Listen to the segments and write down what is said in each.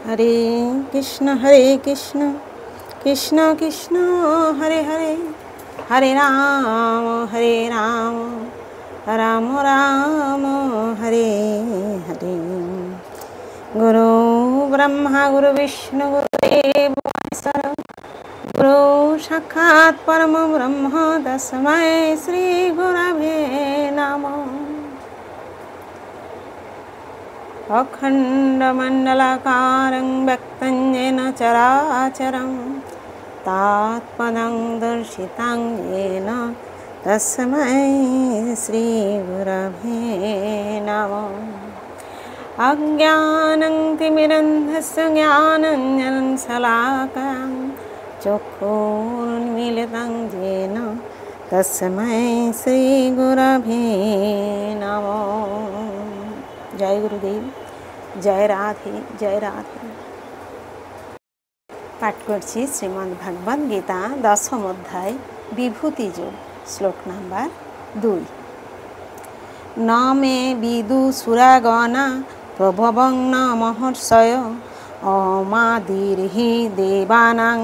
हरे कृष्ण कृष्ण कृष्ण हरे हरे, हरे राम राम राम हरे हरे। गुरु ब्रह्मा गुरु विष्णु गुरुदेव महेश्वर, गुरु साक्षात् परम ब्रह्म तस्मै श्री गुरवे नमः। अखण्डमण्डलाकारं व्यक्तं येन चराचरं तत्पदं दर्शितं येन तस्मै श्रीगुरवे नमः। अज्ञानं तिमिरन्धस्य ज्ञानाञ्जनं शलाकां चक्षुरुन्मीलितं येन तस्मै श्रीगुरवे नमः। जय गुरुदेव, जय राधे जय राधे। पाठ करছি শ্রীমদ্ ভাগবত গীতা দশম অধ্যায় বিভূতি যোগ, শ্লোক নাম্বার 2। ন মে বিদু সুরাগণা প্রভবং ন মহর্ষয় অমাদির্হি দেবানাং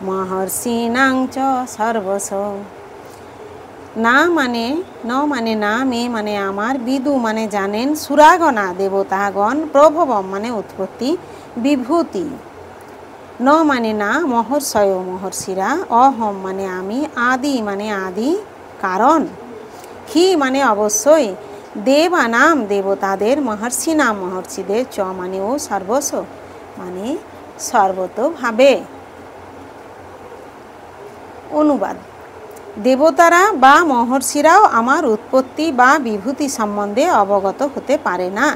মহর্ষিণাং চ সর্বস। না মানে ন মানে না, মে মানে আমার, বিদু মানে জানেন, সুরাগণা দেবতাগণ, প্রভবম মানে উৎপত্তি, বিভূতি ন মানে না, মহর্ষয় মহর্ষিরা, অহম মানে আমি, আদি মানে আদি কারণ, হি মানে অবশ্যই, দেবানাম দেবতাদের, মহর্ষি নাম মহর্ষিদের, চ মানে ও, সর্বস্ব মানে সর্বতোভাবে। অনুবাদ: দেবতারা বা মহর্ষিরাও আমার উৎপত্তি বা বিভূতি সম্বন্ধে অবগত হতে পারে না,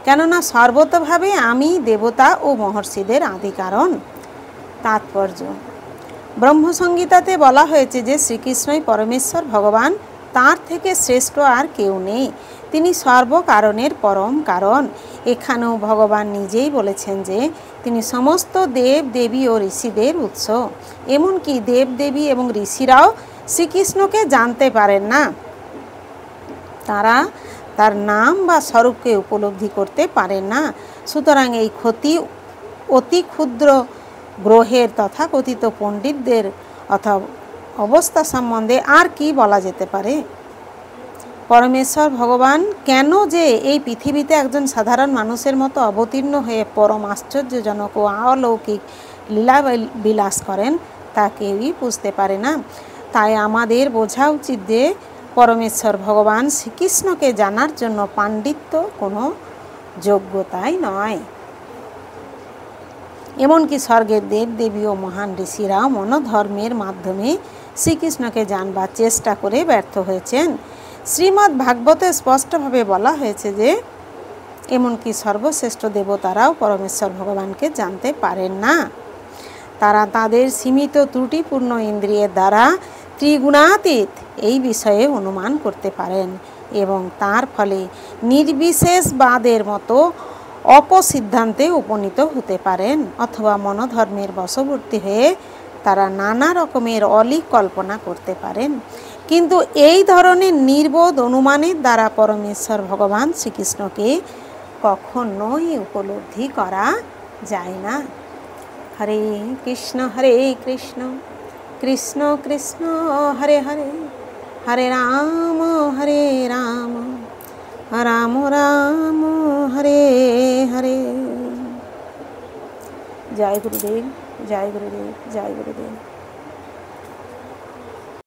কেননা সর্বতোভাবে আমি দেবতা ও মহর্ষিদের আদি কারণ। তাৎপর্য: ব্রহ্মসংহিতাতে বলা হয়েছে যে শ্রীকৃষ্ণই পরমেশ্বর ভগবান, তার থেকে শ্রেষ্ঠ আর কেউ নেই, তিনি সর্বকারণের পরম কারণ। এখানেও ভগবান নিজেই বলেছেন যে তিনি সমস্ত দেব দেবী ও ঋষিদের উৎস। এমনকি দেব দেবী এবং ঋষিরাও শ্রীকৃষ্ণকে জানতে পারেন না, তারা তার নাম বা স্বরূপকে উপলব্ধি করতে পারেন না। সুতরাং এই অতি ক্ষুদ্র গ্রহের তথাকথিত পণ্ডিতদের অথবা অবস্থা সম্বন্ধে আর কি বলা যেতে পারে? পরমেশ্বর ভগবান কেন যে এই পৃথিবীতে একজন সাধারণ মানুষের মতো অবতীর্ণ হয়ে পরম আশ্চর্যজনক ও অলৌকিক লীলা বিলাস করেন তা কেউই বুঝতে পারে না। তাই আমাদের বোঝা উচিত যে পরমেশ্বর ভগবান শ্রীকৃষ্ণকে জানার জন্য পাণ্ডিত্য কোনো যোগ্যতাই নয়। এমনকি স্বর্গের দেব দেবী ও মহান ঋষিরাও মনোধর্মের মাধ্যমে শ্রীকৃষ্ণকে জানবার চেষ্টা করে ব্যর্থ হয়েছেন। শ্রীমদ্ ভাগবতে স্পষ্টভাবে বলা হয়েছে যে এমনকি সর্বশ্রেষ্ঠ দেবতারাও পরমেশ্বর ভগবানকে জানতে পারেন না। তারা তাদের সীমিত ত্রুটিপূর্ণ ইন্দ্রিয়ের দ্বারা ত্রিগুণাতীত এই বিষয়ে অনুমান করতে পারেন এবং তার ফলে নির্বিশেষবাদের মতো অপসিদ্ধান্তে উপনীত হতে পারেন, অথবা মনোধর্মের বশবর্তী হয়ে তারা নানা রকমের অলীক কল্পনা করতে পারেন। কিন্তু এই ধরনের নির্বোধ অনুমানের দ্বারা পরমেশ্বর ভগবান শ্রীকৃষ্ণকে কখনোই উপলব্ধি করা যায় না। হরে কৃষ্ণ কৃষ্ণ কৃষ্ণ হরে হরে, হরে রাম রাম রাম হরে হরে। জয় গুরুদেব, জয় গুরুদেব, জয় গুরুদেব।